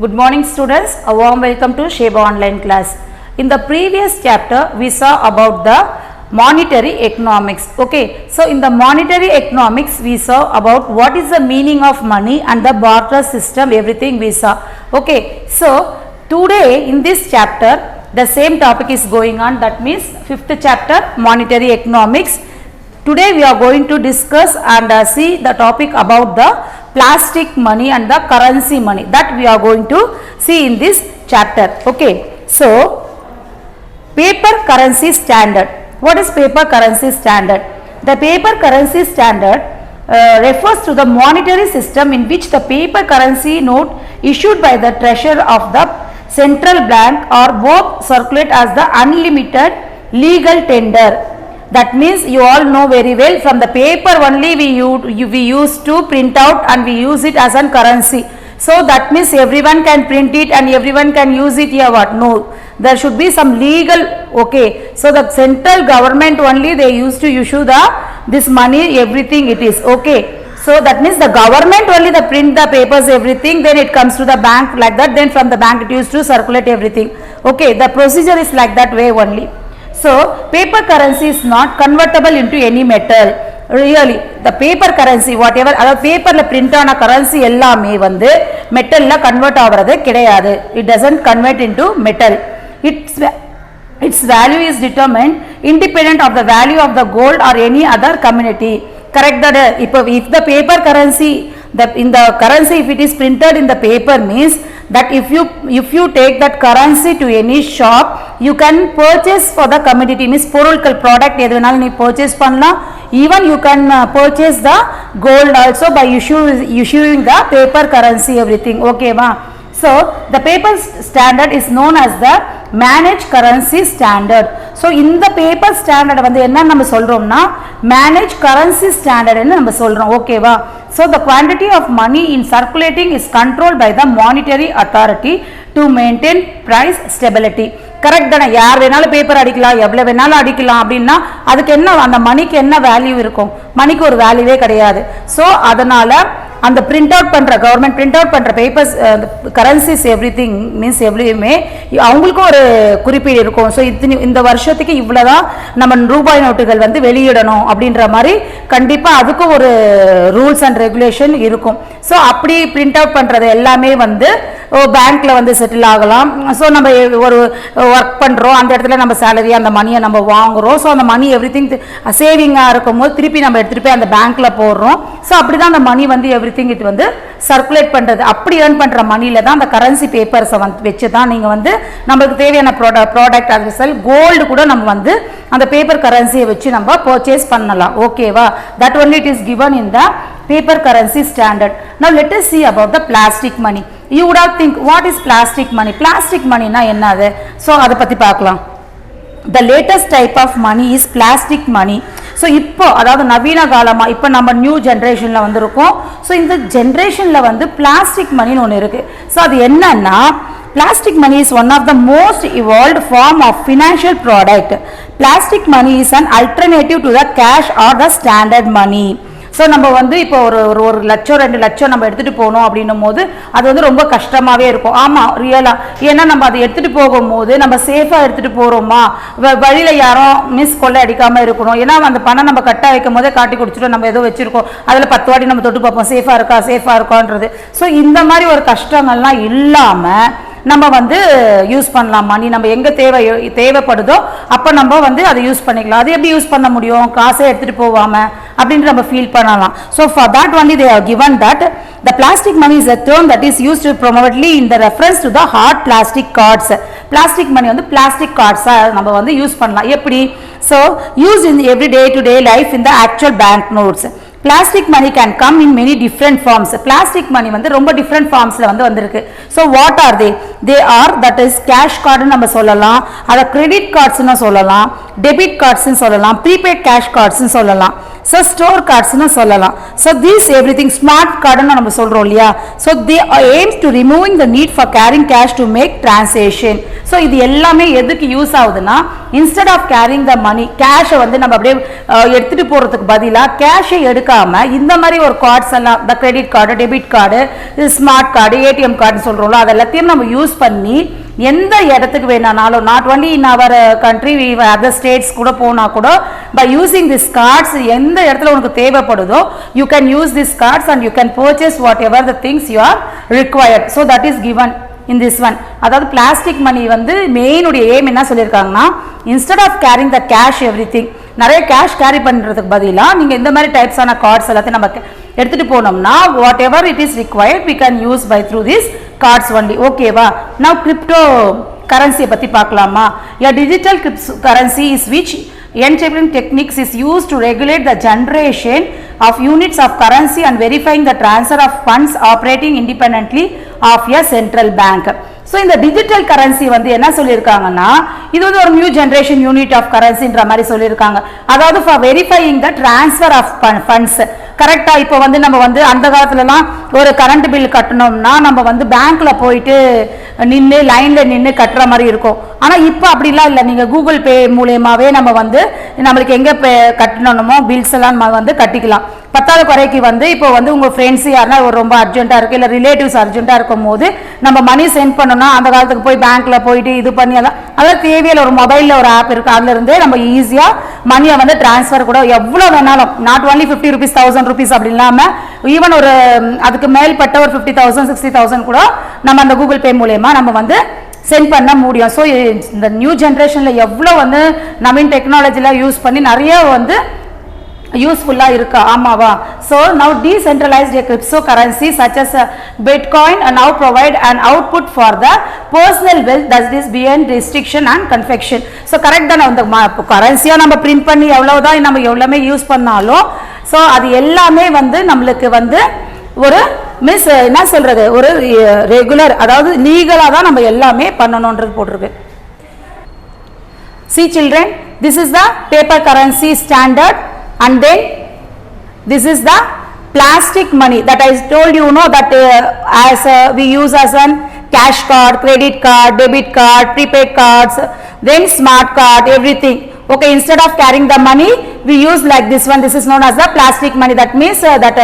Good morning students, a warm welcome to Sheba online class. In the previous chapter we saw about the monetary economics. Okay, so in the monetary economics we saw about what is the meaning of money and the barter system, everything we saw. Okay, so today in this chapter the same topic is going on, that means fifth chapter monetary economics. Today we are going to discuss and see the topic about the plastic money and the currency money, that we are going to see in this chapter. Okay, so paper currency standard. What is paper currency standard? The paper currency standard refers to the monetary system in which the paper currency note issued by the treasurer of the central bank or both circulate as the unlimited legal tender. That means you all know very well, from the paper only we used to print out and we use it as a currency. So that means everyone can print it and everyone can use it here. What? No, there should be some legal. Okay, so the central government only they used to issue this money, everything it is. Okay, so that means the government only the print the papers, everything, then it comes to the bank like that, then from the bank it used to circulate everything. Okay, the procedure is like that way only. So paper currency is not convertible into any metal. Really, the paper currency whatever அதாவது பேப்பர்ல print ஆன currency எல்லாமே வந்து மெட்டல்ல convert ஆவறது கிடையாது. It doesn't convert into metal. Its value is determined independent of the value of the gold or any other commodity. Correct that? If the paper currency, in the currency, if it is printed in the paper, means that if you take that currency to any shop, you can purchase for the commodity, means பொருட்கள் product எது வேணாலும் நீ purchase பண்ணலாம். Even you can purchase the gold also by issuing the paper currency, everything. Okay ma? So the paper standard is known as the managed currency standard. So இந்த paper standard வந்து என்ன நம்ம சொல்றோம்னா managed currency standard ன்னு நம்ம சொல்றோம். ஓகேவா? So the quantity of money in circulating is controlled by the monetary authority to maintain price stability. Correct தானே? யார் வேணாலும் பேப்பர் அடிக்கலாம், எவ்வளோ வேணாலும் அடிக்கலாம். அப்படின்னா அதுக்கு என்ன, அந்த மணிக்கு என்ன வேல்யூ இருக்கும்? மணிக்கு ஒரு வேல்யூவே கிடையாது. ஸோ அதனால அந்த பிரிண்ட் அவுட் பண்ணுற கவர்மெண்ட் பிரிண்ட் அவுட் பண்ணுற பேப்பர்ஸ் கரன்சிஸ் எவ்ரிதிங் மீன்ஸ் எவ்வளவுமே அவங்களுக்கும் ஒரு குறிப்பீடு இருக்கும். ஸோ இந்த வருஷத்துக்கு இவ்வளோதான் நம்ம ரூபாய் நோட்டுகள் வந்து வெளியிடணும் அப்படின்ற மாதிரி கண்டிப்பாக அதுக்கும் ஒரு ரூல்ஸ் அண்ட் ரெகுலேஷன் இருக்கும். ஸோ அப்படி பிரிண்ட் அவுட் பண்ணுறது எல்லாமே வந்து பேங்க்ல வந்து செட்டில் ஆகலாம். ஸோ நம்ம ஒரு ஒர்க் பண்ணுறோம், அந்த இடத்துல நம்ம சேலரி அந்த மணியை நம்ம வாங்குறோம். ஸோ அந்த மணி எவ்ரிதிங் சேவிங்காக இருக்கும் போது திருப்பி நம்ம எடுத்துகிட்டு போய் அந்த பேங்க்ல போடுறோம். ஸோ அப்படி தான் அந்த மணி வந்து எவ்ரிதிங் இது வந்து சர்க்குலேட் பண்ணுறது. அப்படி ஏர்ன் பண்ணுற மணியில் தான் அந்த கரன்சி பேப்பர்ஸை வந்து வச்சு தான் நீங்கள் வந்து நம்மளுக்கு தேவையான ப்ராடக்ட் அது செல் கோல்டு கூட நம்ம வந்து அந்த பேப்பர் கரன்சியை வச்சு நம்ம பர்ச்சேஸ் பண்ணலாம். ஓகேவா? That only it is given in the paper currency standard. Now let us see about the plastic money. You would have think what is plastic money? Plastic money na என்னது? So அதை பற்றி பார்க்கலாம். The latest type of money is plastic money. So இப்போ அதாவது நவீன காலமாக இப்போ நம்ம நியூ ஜென்ரேஷனில் வந்துருக்கோம். ஸோ இந்த ஜென்ரேஷனில் வந்து பிளாஸ்டிக் மணின்னு ஒன்று இருக்குது. ஸோ அது என்னன்னா plastic money is one of the most evolved form of financial product. Plastic money is an alternative to the cash or the standard money. So நம்ம வந்து இப்போ ஒரு லட்சம் 2 லட்சம் நம்ம எடுத்துகிட்டு போகணும் அப்படின்னும் போது அது வந்து ரொம்ப கஷ்டமாகவே இருக்கும். ஆமாம், ரியலாக. ஏன்னா நம்ம அதை எடுத்துகிட்டு போகும்போது நம்ம சேஃபாக எடுத்துகிட்டு போகிறோமா, வழியில் யாரும் கொள்ளை அடிக்காமல் இருக்கணும். ஏன்னா அந்த பணம் நம்ம கட்டாக வைக்கும் போதே காட்டி குடிச்சிட்டு நம்ம ஏதோ வச்சுருக்கோம், அதில் 10 வாட்டி நம்ம தொட்டு பார்ப்போம் சேஃபாக இருக்கான்றது. ஸோ இந்த மாதிரி ஒரு கஷ்டங்கள்லாம் இல்லாமல் நம்ம வந்து யூஸ் பண்ணலாம் மணி. நம்ம எங்கே தேவைப்படுதோ அப்போ நம்ம வந்து அதை யூஸ் பண்ணிக்கலாம். அது எப்படி யூஸ் பண்ண முடியும்? காசை எடுத்துகிட்டு போகாமல் அப்படின்ட்டு நம்ம ஃபீல் பண்ணலாம். So for that only they are given that the plastic money is a term that is used primarily in the reference to the hard plastic cards. plastic money வந்து plastic cards நம்ம வந்து use பண்ணலாம். எப்படி? so used in every day to day life in the actual bank notes. plastic money can come in many different forms. plastic money வந்து ரொம்ப different formsல வந்து வந்திருக்கு. so what are they are that is cash card நம்ம சொல்லலாம், அத credit cards னு சொல்லலாம், debit cards னு சொல்லலாம், prepaid cash cards னு சொல்லலாம். So store cards னு சொல்லலாம். So these everything smart card னு நம்ம சொல்றோம் இல்லையா. So they aims to removing the need for carrying cash to make transaction. So இது எல்லாமே எதுக்கு யூஸ் ஆகுதுன்னா, instead of carrying the money, cash வந்து நம்ம அப்படியே எடுத்துட்டு போறதுக்கு பதிலா cash எடுக்காம இந்த மாதிரி ஒரு cards எல்லாம், the credit card, debit card, smart card, ATM card சொல்றோம்ல, அதெல்லாத்தையும் நம்ம யூஸ் பண்ணி எந்த இடத்துக்கு வேணாலும், not only in our country, other states கூட போனா கூட, by using these cards எந்த இடத்துல உனக்கு தேவைப்படுதோ, you can use these cards and you can purchase whatever the things you are required. So that is given in this one. அதாவது plastic மணி வந்து main உடைய எய்ம் என்ன சொல்லியிருக்காங்கன்னா, instead of carrying the cash everything, நிறைய cash carry பண்ணுறதுக்கு பதிலாக நீங்கள் இந்த மாதிரி டைப்ஸான கார்ட்ஸ் எல்லாத்தையும் நம்ம எடுத்துகிட்டு போனோம்னா, whatever it is required we can use by through this cards only. ஓகேவா? now crypto currency பத்தி பார்க்கலாமா? a digital currency is which enabling techniques is used to regulate the generation of units of currency and verifying the transfer of funds operating independently of a central bank. So இந்த digital currency வந்து என்ன சொல்லியிருக்காங்கன்னா, இது வந்து ஒரு new generation unit of கரன்சின்ற மாதிரி சொல்லியிருக்காங்க. அதாவது for verifying the transfer of funds. கரெக்டா? இப்போ வந்து நம்ம வந்து அந்த காலத்துலலாம் ஒரு கரண்ட் பில் கட்டணும்னா நம்ம வந்து பேங்க்ல போயிட்டு நின்று லைன்ல நின்று கட்டுற மாதிரி இருக்கும். ஆனால் இப்போ அப்படிலாம் இல்லை. நீங்கள் கூகுள் பே மூலயமாவே நம்ம வந்து நம்மளுக்கு எங்கே கட்டணுமோ பில்ஸ் எல்லாம் நம்ம வந்து கட்டிக்கலாம். 10வது குறைக்கு வந்து இப்போ வந்து உங்கள் ஃப்ரெண்ட்ஸ் யாருன்னா ஒரு ரொம்ப அர்ஜென்ட்டாக இருக்குது, இல்லை ரிலேட்டிவ்ஸ் அர்ஜென்ட்டாக இருக்கும் போது நம்ம மணி சென்ட் பண்ணோம்னா அந்த காலத்துக்கு போய் பேங்க்கில் போயிட்டு இது பண்ணி அதான் தேவையில்லை. ஒரு மொபைலில் ஒரு ஆப் இருக்குது, அதுலேருந்தே நம்ம ஈஸியாக மணியை வந்து டிரான்ஸ்ஃபர் கூட எவ்வளோ வேணாலும், நாட் ஒன்லி 50 rupees 1000 rupees அப்படி இல்லாமல் ஈவன் ஒரு அதுக்கு மேல்பட்ட ஒரு 50,000 60,000 கூட நம்ம அந்த கூகுள் பே மூலயமா நம்ம வந்து சென்ட் பண்ண முடியும். ஸோ இந்த நியூ ஜென்ரேஷனில் எவ்வளோ வந்து நவீன் டெக்னாலஜிலாம் யூஸ் பண்ணி நிறைய வந்து யூஸ்ஃபுல்லாக இருக்கா? ஆமாவா? So now decentralised cryptocurrency such as bitcoin now provide and output for the personal wealth that is beyond restriction and confection. So correct தானே? இந்த கரன்சியாக நம்ம பிரிண்ட் பண்ணி எவ்வளோதான் நம்ம எவ்வளோமே யூஸ் பண்ணாலும் ஸோ அது எல்லாமே வந்து நம்மளுக்கு வந்து ஒரு என்ன சொல்றது, ஒரு ரெகுலர், அதாவது லீகலாக தான் நம்ம எல்லாமே பண்ணணுன்றது போட்டிருக்கு. See children, this is the paper currency standard. And then this is the plastic money that I told you know that as we use as an cash card, credit card, debit card, prepaid cards, then smart card, everything. Okay, instead of carrying the money we use like this one. This is known as the plastic money. That means that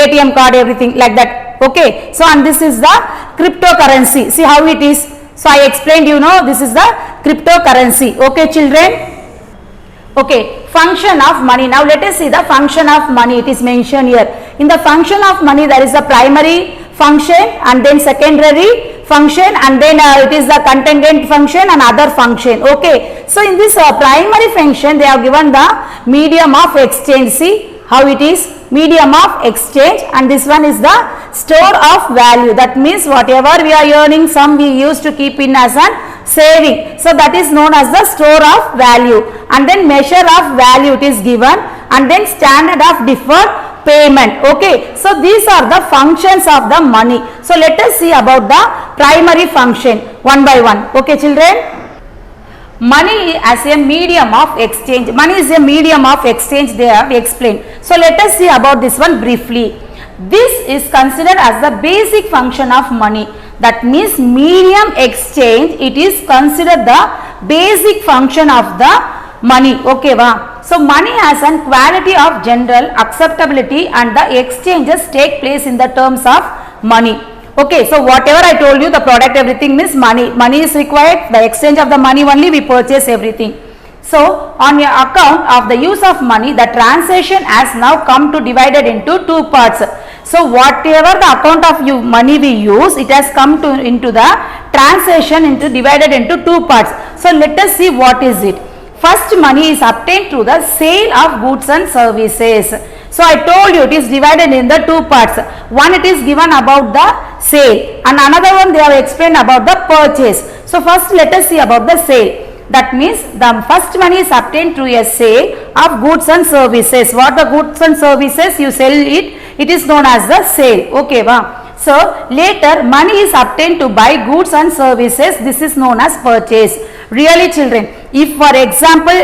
ATM card, everything like that. Okay, so and this is the cryptocurrency. See how it is. So I explained, you know, this is the cryptocurrency. Okay children. Okay, function of money. Now let us see the function of money. It is mentioned here. In the function of money there is a primary function and then secondary function and then it is the contingent function and other function. Okay, so in this primary function they have given the medium of exchange. See how it is, medium of exchange, and this one is the store of value. That means whatever we are earning, some we used to keep in as an saving, so that is known as the store of value. And then measure of value it is given, and then standard of deferred payment. Okay, so these are the functions of the money. So let us see about the primary function one by one. Okay children, money as a medium of exchange. Money is a medium of exchange, they have explained. So let us see about this one briefly. This is considered as the basic function of money. That means medium exchange, it is considered the basic function of the money. Okay va? So money has a quality of general acceptability and the exchanges take place in the terms of money. Okay, so whatever I told you, the product everything means money. Money is required, the exchange of the money only we purchase everything. So on your account of the use of money, the transaction has now come to divided into two parts. So whatever the account of money we use, it has come to into the transaction into divided into two parts. So let us see what is it. First, money is obtained through the sale of goods and services. So I told you it is divided in the two parts. One it is given about the sale and another one they have explained about the purchase. So first let us see about the sale. That means the first money is obtained through a sale of goods and services. What the goods and services you sell it, it is known as the sale. Okay va? So later money is obtained to buy goods and services. This is known as purchase. Really children, if for example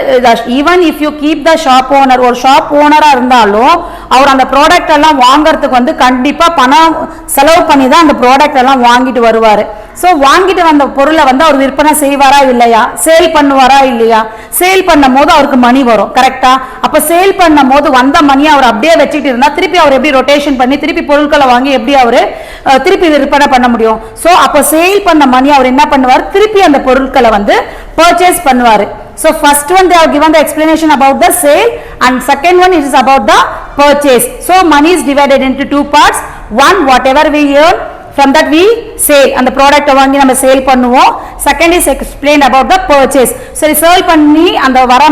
even if you keep the shop owner or shop owner இருந்தாலும் அவர் அந்த product எல்லாம் வாங்குறதுக்கு வந்து கண்டிப்பா பணம் செலவு பண்ணி தான் அந்த ப்ராடக்ட் எல்லாம் வாங்கிட்டு வருவாரு. சோ வாங்கிட்டு வந்த பொருளை வந்து அவர் விற்பனை செய்வாரா இல்லையா, சேல் பண்ணுவாரா இல்லையா, சேல் பண்ணும் போது அவருக்கு மணி வரும் கரெக்டா. அப்ப சேல் பண்ணும் போது வந்த மணியை அவர் அப்படியே வச்சுட்டு இருந்தா திருப்பி அவர் எப்படி ரொட்டேஷன் பண்ணி திருப்பி பொருட்களை வாங்கி எப்படி அவரு திருப்பி விற்பனை பண்ண முடியும். சோ அப்ப சேல் பண்ண மணி அவர் என்ன பண்ணுவார், திருப்பி அந்த பொருட்களை வந்து purchase பண்ணுவாரு. So first one they have given the explanation about the sale and second one is about the purchase. So money is divided into two parts. One, whatever we earn, from that we sale and the product வாங்கி நம்ம sale பண்ணுவோம். Second is explained about the purchase. சரி sale பண்ணி அந்த வர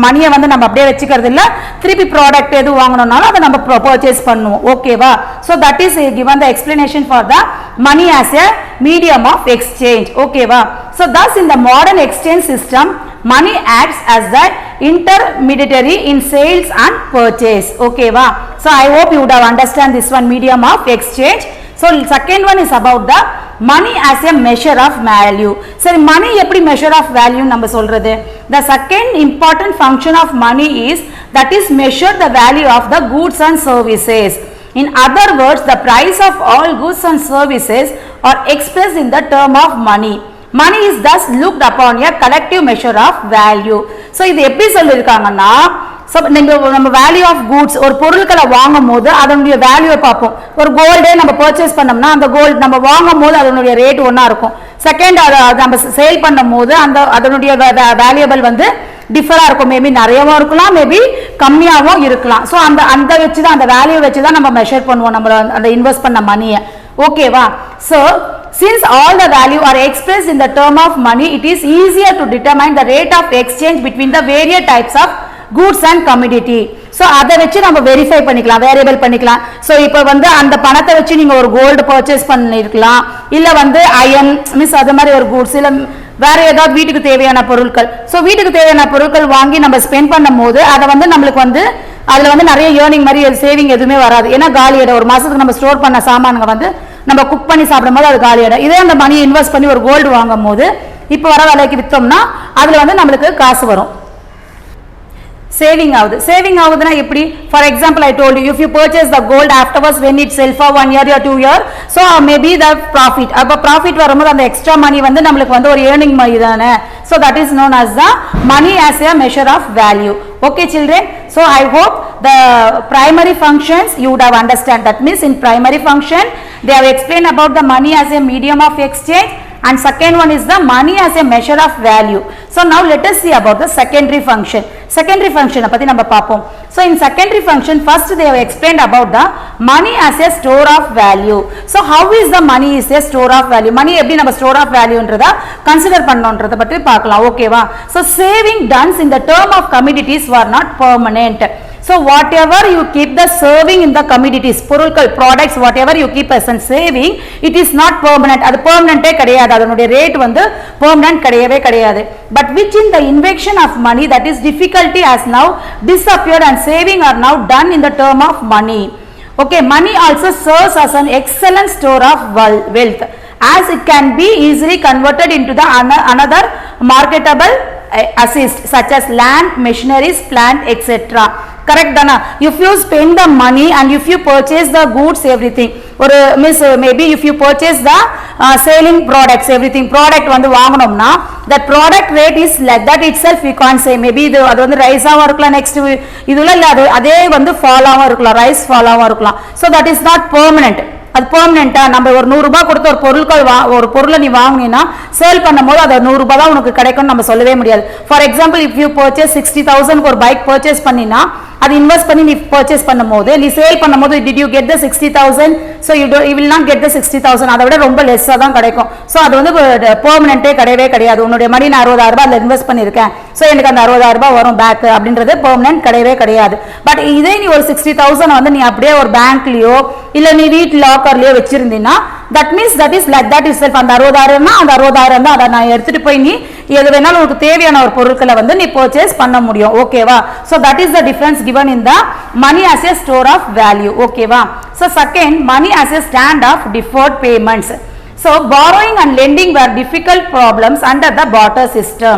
மணியை வந்து நம்ம அப்படியே வச்சுக்கிறது இல்ல, திருப்பி ப்ராடக்ட் எது வாங்கணும்னாலும் அதை நம்ம purchase பண்ணுவோம். ஓகேவா. So that is given the explanation for the money as a medium of exchange. ஓகேவா. So thus in the modern exchange system money acts as the intermediary in sales and purchase. ஓகேவா. So I hope you would have understand this one, medium of exchange. So second one is about the money as a measure of value. சரி money எப்படி measure of value நம்ம சொல்றது. The second important function of money is that is measure the value of the goods and services. In other words, the price of all goods and services are expressed in the term of money. Money is thus looked upon a collective measure of value. So இது எப்படி சொல்லிருக்காங்கன்னா, நம்ம value of goods ஒரு பொருட்களை வாங்கும் போது அதனுடைய வேல்யூவை பார்ப்போம். ஒரு கோல்டே நம்ம பர்ச்சேஸ் பண்ணோம்னா அந்த கோல்டு நம்ம வாங்கும் போது அதனுடைய ரேட் ஒன்னா இருக்கும். செகண்ட் நம்ம சேல் பண்ணும் போது அந்த அதனுடைய வேல்யூபிள் வந்து டிஃபரா இருக்கும். மேபி நிறையவும் இருக்கலாம், மேபி கம்மியாகவும் இருக்கலாம். ஸோ அந்த வச்சுதான் அந்த வேல்யூ வச்சுதான் நம்ம மெஷர் பண்ணுவோம் நம்ம அந்த இன்வெஸ்ட் பண்ண மணியை. ஓகேவா. So since all the value are expressed in the term of money, it is easier to determine the rate of exchange between the various types of goods and commodity. So அதை வச்சு நம்ம verify பண்ணிக்கலாம், variable பண்ணிக்கலாம். So இப்போ வந்து அந்த பணத்தை வச்சு நீங்க ஒரு கோல்டு பர்ச்சேஸ் பண்ணிருக்கலாம், இல்ல வந்து அயன் மீன்ஸ் அது மாதிரி ஒரு கூட்ஸ், இல்ல வேற ஏதாவது வீட்டுக்கு தேவையான பொருட்கள். ஸோ வீட்டுக்கு தேவையான பொருட்கள் வாங்கி நம்ம ஸ்பெண்ட் பண்ணும் போது அதை வந்து நம்மளுக்கு வந்து அதுல வந்து நிறைய ஏர்னிங் மாதிரி சேவிங் எதுவுமே வராது. ஏன்னா காலியிட ஒரு மாசத்துக்கு நம்ம ஸ்டோர் பண்ண சாமான்ங்க வந்து நம்ம குக் பண்ணி சாப்பிடும் போது அது காலியிடும். இதே அந்த மணியை இன்வெஸ்ட் பண்ணி ஒரு கோல்டு வாங்கும் போது இப்போ வர விலைக்கு வித்தோம்னா அதுல வந்து நம்மளுக்கு காசு வரும், சேவிங் ஆகுது. சேவிங் ஆகுதுன்னா எப்படி? For example I told you, if you purchase the gold afterwards when it sell for 1 year or 2 year, so maybe the profit. அப்போ ப்ராஃபிட் வரும்போது அந்த எக்ஸ்ட்ரா மணி வந்து நம்மளுக்கு வந்து ஒரு ஏர்னிங் மணி தானே. So that is known as the money as a measure of value. Okay children, so I hope the primary functions you would have understand. That means in primary function they have explained about the money as a medium of exchange and second one is the money as a measure of value. So now let us see about the secondary function. Secondary function பத்தி நம்ம பார்ப்போம். So in secondary function first they have explained about the money as a store of value. So how is the money is a store of value? Money எப்படி நம்ம store of value ன்றத consider பண்ணனும்ன்றத பத்தி பார்க்கலாம். ஓகேவா. So saving done in the term of commodities were not permanent. So whatever you keep the saving in the commodities, பொருட்கள் products whatever you keep as a saving, it is not permanent. அது permanentே கிடையாது, அதனுடைய rate வந்து permanent கிடையவே கிடையாது. But which in the invention of money, that is difficulty has now disappeared and saving are now done in the term of money. Okay, money also serves as an excellent store of wealth as it can be easily converted into the another marketable assets such as land, machineries, plant, etc. Correct dana. If you spend the money and if you purchase the goods everything, or miss maybe if you purchase the selling products everything, product வந்து வாங்கணும்னா that product rate is like that itself we can't say. maybe இது அது வந்து rice ஆவா இருக்கலாம், next இதுல இல்ல அதே வந்து ஃபால் ஆவா இருக்கலாம், ரைஸ் ஃபால் ஆவா இருக்கலாம். so that is not permanent. அது பெர்மனன்ட்டா நம்ம ஒரு 100 ரூபாய் கொடுத்து ஒரு பொருளை நீ வாங்குனீனா சேல் பண்ணும்போது அது 100 ரூபாய் தான் உனக்கு கிடைக்கும்னு நம்ம சொல்லவே முடியாது. For example if you purchase 60,000 ஒரு பைக் பர்ச்சேஸ் பண்ணினா அது இன்வெஸ்ட் பண்ணி நீ பர்ச்சேஸ் பண்ணும்போது நீ சேல் பண்ணும்போது did you get the 60,000? so you will not get the 60,000. அதை விட ரொம்ப லெஸ்ஸா தான் கிடைக்கும். சோ அது வந்து பெர்மனன்ட்டே கிடையவே கிடையாது. உன்னுடைய மணி நான் 60,000 ரூபாய் அதுல இன்வெஸ்ட் பண்ணிருக்கேன், சோ எனக்கு அந்த 60,000 ரூபாய் வரும் பேக் அப்படின்றது பெர்மனன்ட் கிடையவே கிடையாது. பட் இதே நீ ஒரு 60,000 வந்து நீ அப்படியே ஒரு பேங்க்லயோ இல்ல நீ வீட் லாக்கர்லயோ வச்சிருந்தீனா that means that is like that itself. அந்த 60,000 னா அந்த 60,000 தான், அதை நான் எடுத்துட்டு போய் நீ எது வேணாலும் உனக்கு தேவையான ஒரு பொருட்களை வந்து நீ பர்ச்சேஸ் பண்ண முடியும். ஓகேவா. so that is the difference given in the money as a store of value. ஓகேவா. so second, money as a stand of deferred payments. so borrowing and lending were difficult problems under the barter system.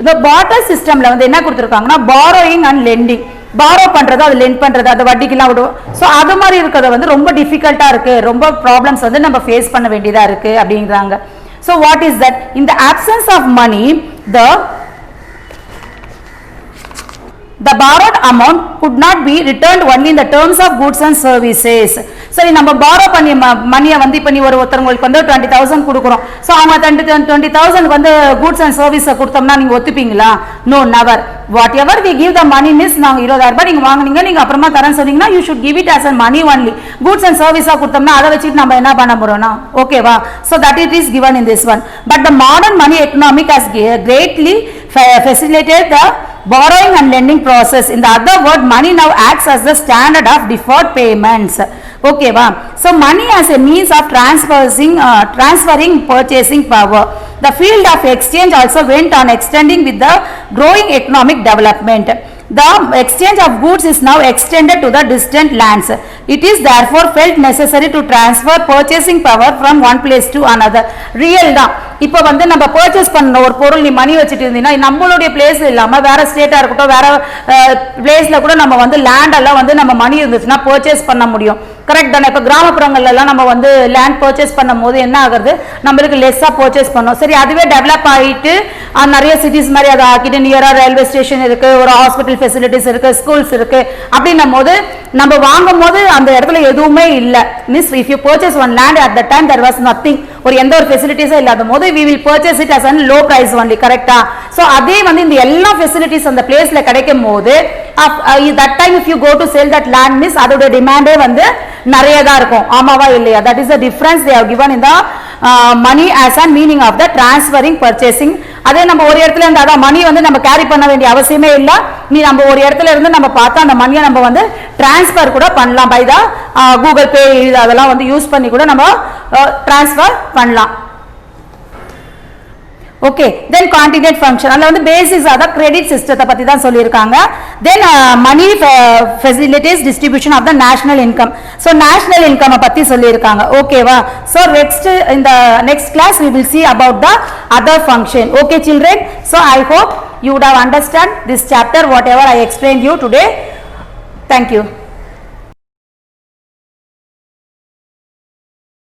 இந்த barter சிஸ்டம்ல வந்து என்ன கொடுத்திருக்காங்கன்னா borrowing and lending, borrow பண்றது அது lend பண்றது அது வட்டிக்குலாம் விடுவோம். ஸோ அது மாதிரி இருக்கிறத வந்து ரொம்ப டிஃபிகல்ட்டா இருக்கு, ரொம்ப ப்ராப்ளம்ஸ் வந்து நம்ம ஃபேஸ் பண்ண வேண்டியதா இருக்கு அப்படிங்கிறாங்க. So what is that? In the options of money the borrowed amount could not be returned only in the terms of goods and services. சரி, நம்ம borrow பண்ணி மணியை வந்து இப்போ நீ ஒருத்தவங்களுக்கு வந்து 20,000 கொடுக்குறோம். ஸோ அவங்க 20,000 வந்து கூட்ஸ் அண்ட் சர்வீஸை கொடுத்தோம்னா நீங்கள் ஒத்துப்பீங்களா? No, never. Whatever we give the money means நாங்கள் 20,000 நீங்கள் வாங்குனீங்க, நீங்கள் அப்புறமா தரேன்னு சொன்னீங்கன்னா you should give it as a money only. Goods and சர்வீஸாக கொடுத்தோம்னா அதை வச்சுட்டு நம்ம என்ன பண்ண போறோம்னா, ஓகேவா? So that it is given in this one. But the modern money economic has greatly facilitated the borrowing and lending process. In the other word, money now acts as the standard of deferred payments. Okay va? So money as a means of transferring purchasing power. The field of exchange also went on extending with the growing economic development. The exchange of goods is now extended to the distant lands. It is therefore felt necessary to transfer purchasing power from one place to another. Real தான். இப்போ வந்து நம்ம purchase பண்ண ஒரு பொருள் நீ மணி வச்சுட்டு இருந்தீங்கன்னா நம்மளுடைய பிளேஸ் இல்லாம வேற ஸ்டேட்டா இருக்கட்டும், வேற பிளேஸ்ல கூட நம்ம வந்து லேண்ட் எல்லாம் வந்து நம்ம மணி இருந்துச்சுன்னா பர்ச்சேஸ் பண்ண முடியும். கரெக்ட் தானே? இப்போ கிராமப்புறங்கள்ல எல்லாம் நம்ம வந்து லேண்ட் பர்ச்சேஸ் பண்ணும் போது என்ன ஆகுது, நம்மளுக்கு லெஸ்ஸா பர்ச்சேஸ் பண்ணோம். சரி, அதுவே டெவலப் ஆகிட்டு நிறைய சிட்டிஸ் மாதிரி அதை ஆக்கிட்டு நியரா ரயில்வே ஸ்டேஷன் இருக்கு, ஒரு ஹாஸ்பிட்டல் ஃபெசிலிட்டிஸ் இருக்கு, ஸ்கூல்ஸ் இருக்கு. அப்படின்னும் போது நம்ம வாங்கும் போது அந்த இடத்துல எதுவுமே இல்லை. Means if you purchase one land at the time there was nothing, ஒரு எந்த ஒரு ஃபெசிலிட்டிஸும் இல்லாத போது we will purchase it as a low price only. கரெக்டா? சோ அதே வந்து இந்த எல்லா ஃபெசிலிட்டிஸ் அந்த பிளேஸ்ல கிடைக்கும் போது that time if you go to sell that land means அதோட டிமாண்டே வந்து நிறைய தான் இருக்கும். ஆமாவா இல்லையா? that is the difference they have given in the money as a meaning of the transferring purchasing. அதே நம்ம ஒரு இடத்துல இருந்து அதான் மணி வந்து நம்ம கேரி பண்ண வேண்டிய அவசியமே இல்லை. நீ நம்ம ஒரு இடத்துல இருந்து நம்ம பார்த்தா அந்த மணியை நம்ம வந்து டிரான்ஸ்ஃபர் கூட பண்ணலாம். பை த கூகுள் பே அதெல்லாம் வந்து யூஸ் பண்ணி கூட நம்ம டிரான்ஸ்ஃபர் பண்ணலாம். ஓகே, தென் கான்டினென்ட் ஃபங்க்ஷன் அதில் வந்து பேசிக்ஸ் அதான் கிரெடிட் சிஸ்டத்தை பற்றி தான் சொல்லியிருக்காங்க. Then money facilities distribution of the national income. So national income பற்றி சொல்லியிருக்காங்க. ஓகேவா? So next class we will see about the other function. Okay children, so I hope you would have understand this chapter whatever I explained you today. Thank you.